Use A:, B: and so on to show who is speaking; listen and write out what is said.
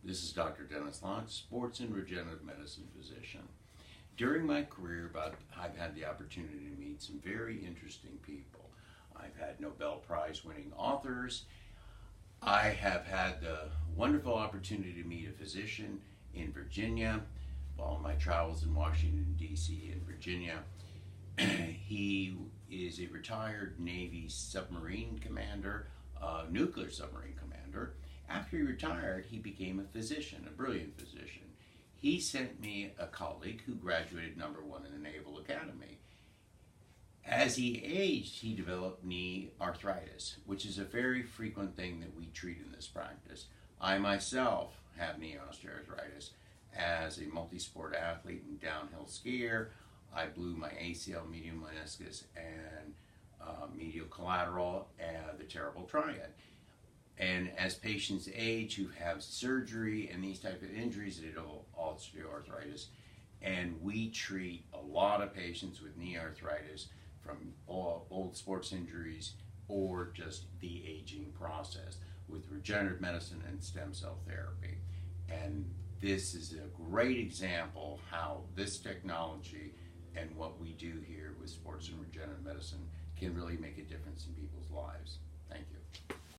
A: This is Dr. Dennis Locke, sports and regenerative medicine physician. During my career, I've had the opportunity to meet some very interesting people. I've had Nobel Prize winning authors. I have had the wonderful opportunity to meet a physician in Virginia while my travels in Washington, D.C. and Virginia. He is a retired Navy submarine commander, nuclear submarine commander. After he retired, he became a physician, a brilliant physician. He sent me a colleague who graduated #1 in the Naval Academy. As he aged, he developed knee arthritis, which is a very frequent thing that we treat in this practice. I myself have knee osteoarthritis. As a multi-sport athlete and downhill skier, I blew my ACL, medial meniscus, and medial collateral, the terrible triad. And as patients age who have surgery and these type of injuries, they develop osteoarthritis. And we treat a lot of patients with knee arthritis from old sports injuries or just the aging process with regenerative medicine and stem cell therapy. And this is a great example how this technology and what we do here with sports and regenerative medicine can really make a difference in people's lives. Thank you.